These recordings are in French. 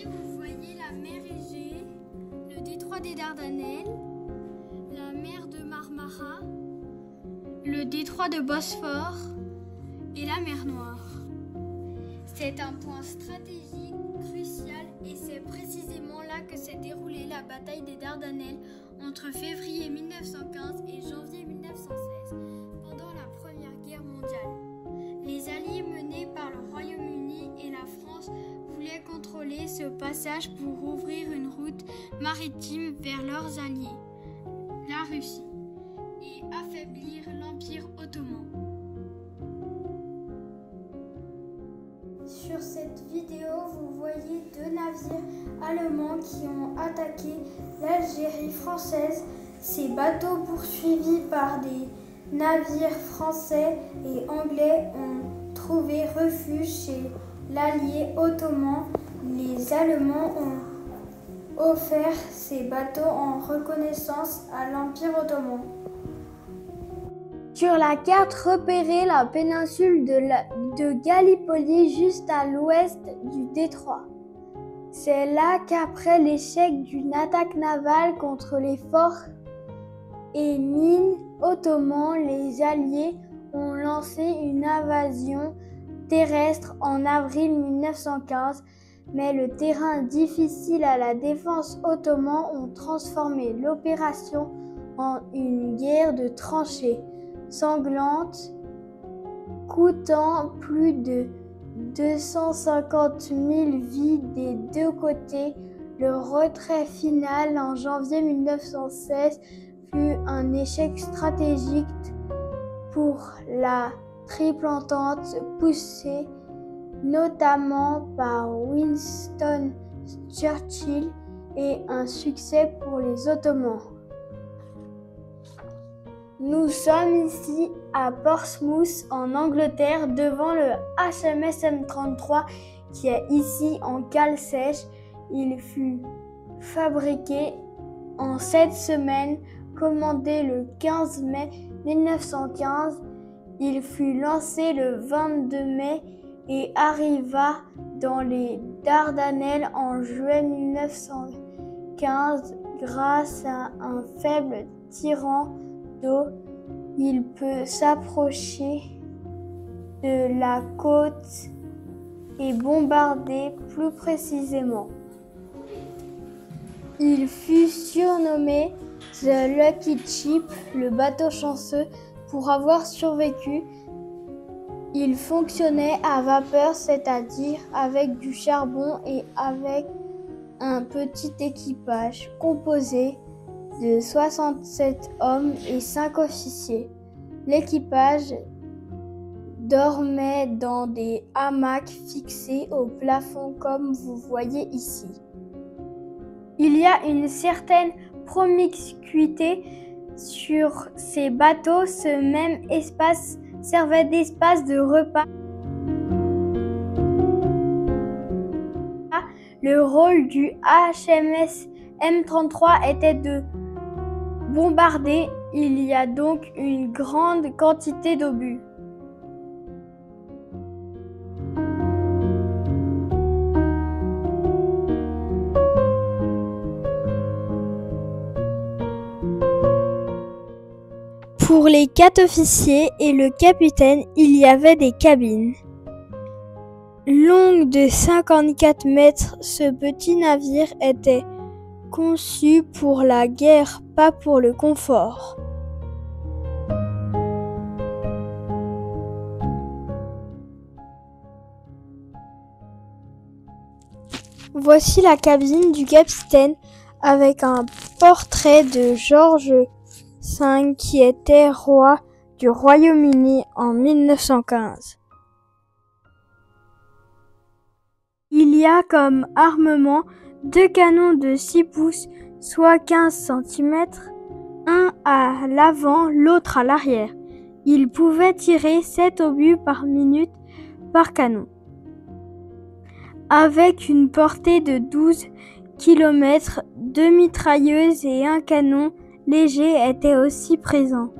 Ici, vous voyez la mer Égée, le détroit des Dardanelles, la mer de Marmara, le détroit de Bosphore et la mer Noire. C'est un point stratégique crucial et c'est précisément là que s'est déroulée la bataille des Dardanelles entre février 1915 et janvier 1916, pendant la Première Guerre mondiale. Les Alliés menés par le Royaume-Uni et la France voulaient contrôler ce passage pour ouvrir une route maritime vers leurs alliés, la Russie, et affaiblir l'Empire ottoman. Sur cette vidéo, vous voyez deux navires allemands qui ont attaqué l'Algérie française. Ces bateaux poursuivis par des navires français et anglais ont trouvé refuge chez l'allié ottoman. Les Allemands ont offert ces bateaux en reconnaissance à l'Empire ottoman. Sur la carte, repérez la péninsule de Gallipoli juste à l'ouest du détroit. C'est là qu'après l'échec d'une attaque navale contre les forts et mines ottomans, les Alliés ont lancé une invasion terrestre en avril 1915, mais le terrain difficile à la défense ottomane ont transformé l'opération en une guerre de tranchées sanglante, coûtant plus de 250 000 vies des deux côtés. Le retrait final en janvier 1916 fut un échec stratégique pour la Triple Entente, poussée notamment par Winston Churchill, et un succès pour les Ottomans. Nous sommes ici à Portsmouth en Angleterre devant le HMS M33 qui est ici en cale sèche. Il fut fabriqué en 7 semaines, commandé le 15 mai 1915. Il fut lancé le 22 mai et arriva dans les Dardanelles en juillet 1915 grâce à un faible tirant d'eau. Il peut s'approcher de la côte et bombarder plus précisément. Il fut surnommé The Lucky Ship, le bateau chanceux, pour avoir survécu. Il fonctionnait à vapeur, c'est-à-dire avec du charbon et avec un petit équipage composé de 67 hommes et 5 officiers. L'équipage dormait dans des hamacs fixés au plafond comme vous voyez ici. Il y a une certaine promiscuité sur ces bateaux. Ce même espace servait d'espace de repas. Le rôle du HMS M33 était de bombarder. Il y a donc une grande quantité d'obus. Pour les 4 officiers et le capitaine, il y avait des cabines. Longue de 54 mètres, ce petit navire était conçu pour la guerre, pas pour le confort. Voici la cabine du capitaine avec un portrait de George V qui était roi du Royaume-Uni en 1915. Il y a comme armement 2 canons de 6 pouces, soit 15 cm, un à l'avant, l'autre à l'arrière. Il pouvait tirer 7 obus par minute par canon. Avec une portée de 12 km, 2 mitrailleuses et un canon léger étaient aussi présents.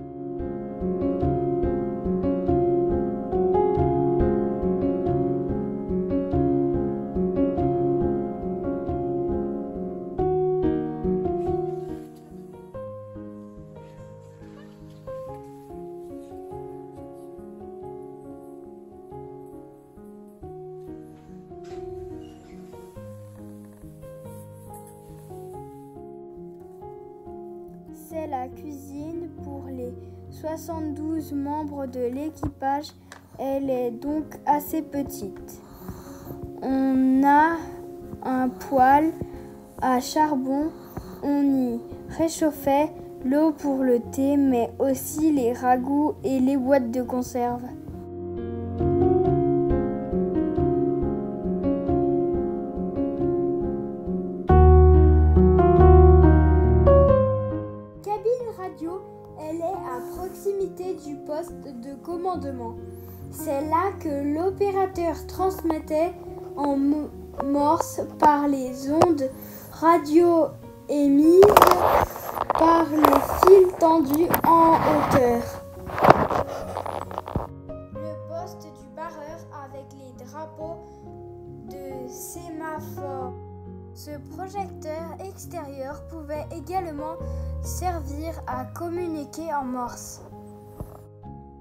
la cuisine pour les 72 membres de l'équipage. Elle est donc assez petite. On a un poêle à charbon. On y réchauffait l'eau pour le thé, mais aussi les ragoûts et les boîtes de conserve. Elle est à proximité du poste de commandement. C'est là que l'opérateur transmettait en morse par les ondes radio émises par les fils tendus en hauteur. Le poste du barreur avec les drapeaux de sémaphore. Ce projecteur extérieur pouvait également servir à communiquer en morse.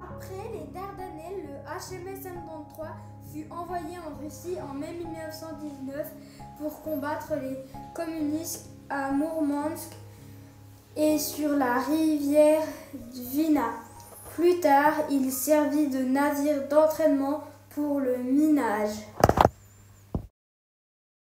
Après les Dardanelles, le HMS M23 fut envoyé en Russie en mai 1919 pour combattre les communistes à Mourmansk et sur la rivière Dvina. Plus tard, il servit de navire d'entraînement pour le minage.